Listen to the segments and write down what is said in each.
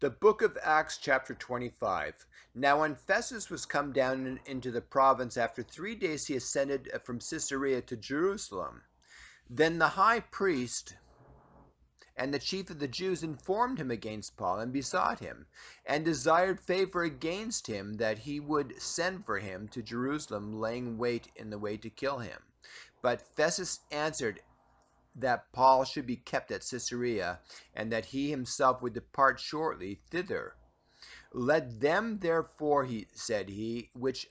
The book of Acts, chapter 25. Now, when Festus was come down into the province, after 3 days he ascended from Caesarea to Jerusalem. Then the high priest and the chief of the Jews informed him against Paul and besought him, and desired favor against him that he would send for him to Jerusalem, laying wait in the way to kill him. But Festus answered that Paul should be kept at Caesarea, and that he himself would depart shortly thither. Let them therefore, said he, which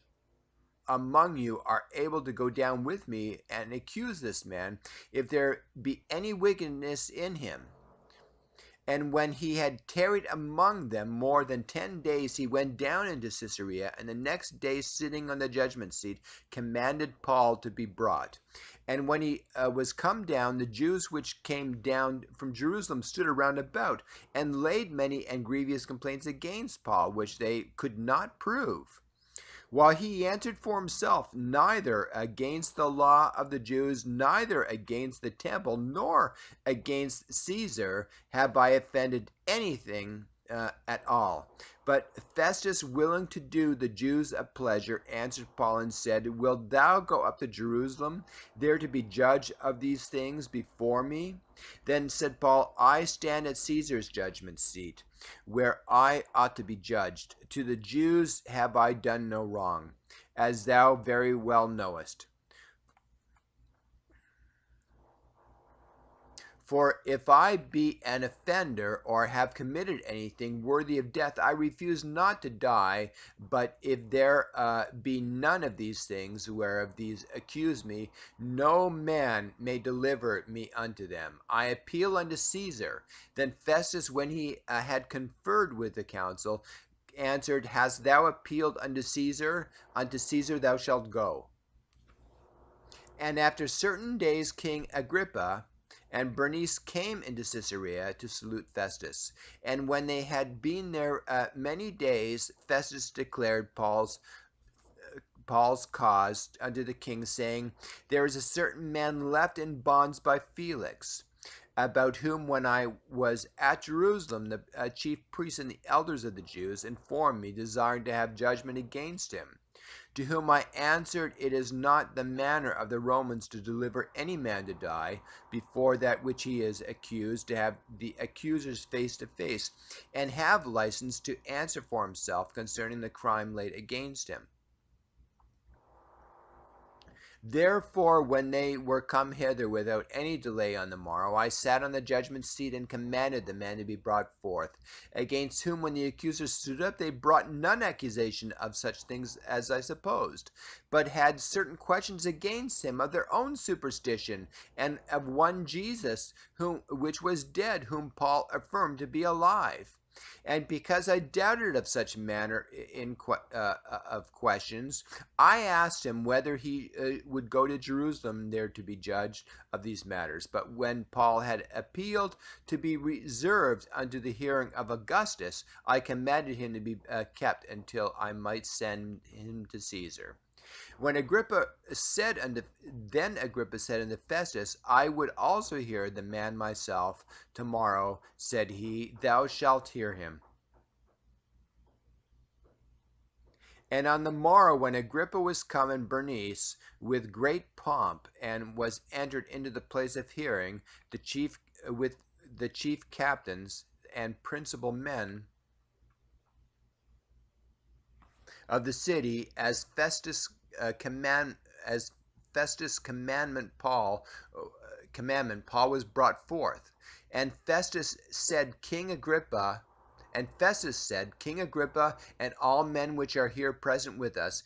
among you are able to go down with me and accuse this man, if there be any wickedness in him. And when he had tarried among them more than 10 days, he went down into Caesarea, and the next day, sitting on the judgment seat, commanded Paul to be brought. And when he was come down, the Jews which came down from Jerusalem stood around about, and laid many and grievous complaints against Paul, which they could not prove. While he answered for himself, neither against the law of the Jews, neither against the temple, nor against Caesar have I offended anything at all. But Festus, willing to do the Jews a pleasure, answered Paul and said, Wilt thou go up to Jerusalem, there to be judge of these things before me? Then said Paul, I stand at Caesar's judgment seat, where I ought to be judged. To the Jews have I done no wrong, as thou very well knowest. For if I be an offender, or have committed anything worthy of death, I refuse not to die. But if there be none of these things whereof these accuse me, no man may deliver me unto them. I appeal unto Caesar. Then Festus, when he had conferred with the council, answered, Hast thou appealed unto Caesar? Unto Caesar thou shalt go. And after certain days King Agrippa and Bernice came into Caesarea to salute Festus. And when they had been there many days, Festus declared Paul's cause unto the king, saying, There is a certain man left in bonds by Felix, about whom when I was at Jerusalem, the chief priests and the elders of the Jews informed me, desiring to have judgment against him. To whom I answered, It is not the manner of the Romans to deliver any man to die before that which he is accused, to have the accusers face to face, and have license to answer for himself concerning the crime laid against him. Therefore, when they were come hither without any delay on the morrow, I sat on the judgment seat and commanded the man to be brought forth, against whom when the accusers stood up, they brought none accusation of such things as I supposed, but had certain questions against him of their own superstition, and of one Jesus, which was dead, whom Paul affirmed to be alive. And because I doubted of such manner of questions, I asked him whether he would go to Jerusalem there to be judged of these matters. But when Paul had appealed to be reserved unto the hearing of Augustus, I commanded him to be kept until I might send him to Caesar. When Agrippa said unto Festus, I would also hear the man myself tomorrow, said he, Thou shalt hear him. And on the morrow, when Agrippa was come, and Bernice with great pomp, and was entered into the place of hearing, with the chief captains and principal men of the city, as Festus commandment, Paul was brought forth. And Festus said, King Agrippa, and all men which are here present with us,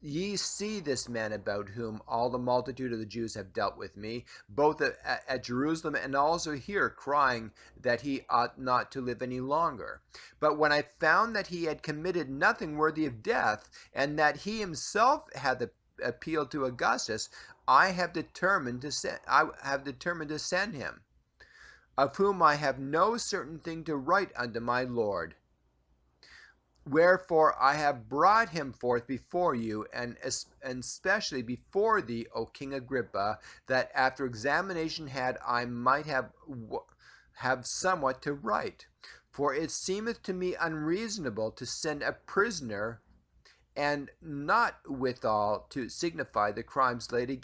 ye see this man about whom all the multitude of the Jews have dealt with me, both at Jerusalem and also here, crying that he ought not to live any longer. But when I found that he had committed nothing worthy of death, and that he himself had appealed to Augustus, I have determined to send him, of whom I have no certain thing to write unto my Lord. Wherefore I have brought him forth before you, and especially before thee, O King Agrippa, that after examination had I might have somewhat to write. For it seemeth to me unreasonable to send a prisoner, and not withal to signify the crimes laid against